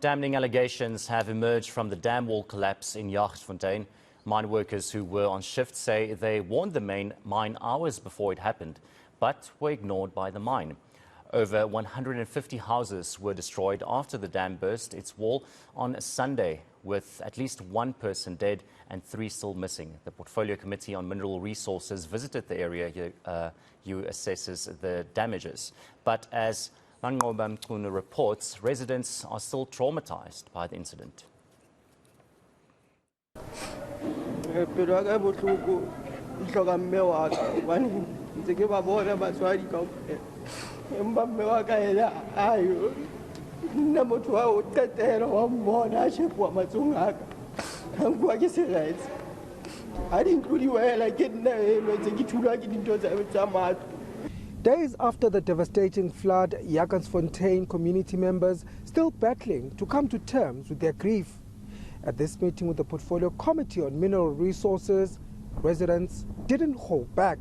Damning allegations have emerged from the dam wall collapse in Jagersfontein. Mine workers who were on shift say they warned the mine hours before it happened, but were ignored by the mine. Over 150 houses were destroyed after the dam burst its wall on Sunday, with at least one person dead and 3 still missing. The Portfolio Committee on Mineral Resources visited the area who assesses the damages. But as Manqoba Mchunu reports, residents are still traumatized by the incident. Days after the devastating flood, Jagersfontein community members still battling to come to terms with their grief. At this meeting with the Portfolio Committee on Mineral Resources, residents didn't hold back.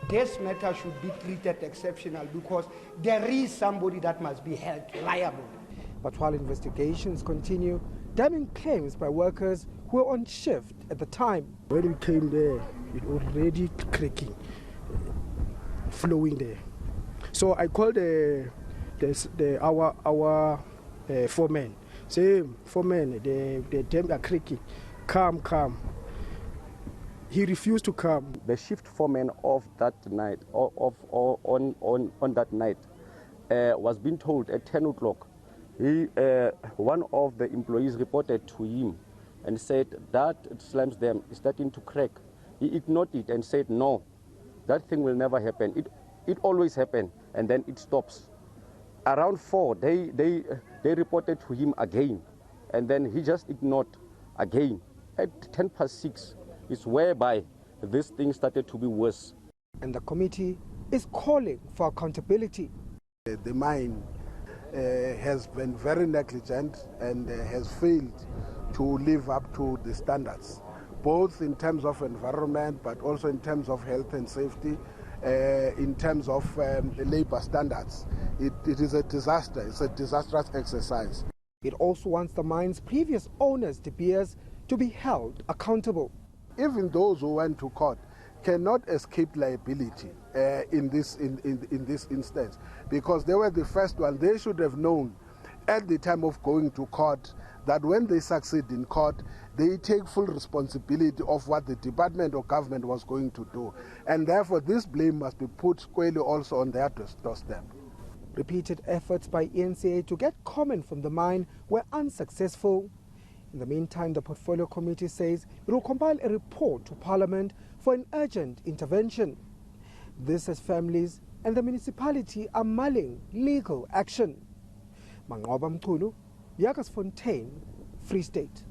This matter should be treated exceptional because there is somebody that must be held liable. But while investigations continue, damning claims by workers who were on shift at the time. When we came there, it was already cracking, flowing there. So I called our foreman. Say, foreman, the dam are cracking. Come. He refused to come. The shift foreman of that night, on that night, was being told at 10 o'clock. One of the employees reported to him and said that slams dam is starting to crack. He ignored it and said, no, that thing will never happen. It always happens, and then it stops. Around 4, they reported to him again, and then he just ignored again. At 6:10 is whereby this thing started to be worse. And the committee is calling for accountability. The mine has been very negligent and has failed to live up to the standards, both in terms of environment, but also in terms of health and safety, in terms of labor standards. It is a disaster. It's a disastrous exercise. It also wants the mine's previous owners, De Beers, to be held accountable. Even those who went to court cannot escape liability in this instance, because they were the first one. They should have known at the time of going to court that when they succeed in court, they take full responsibility of what the department or government was going to do. And therefore, this blame must be put squarely also on their doorstep. Repeated efforts by eNCA to get comment from the mine were unsuccessful. In the meantime, the Portfolio Committee says it will compile a report to Parliament for an urgent intervention. This as families and the municipality are mulling legal action. Manqoba Mchunu, Jagersfontein, Free State.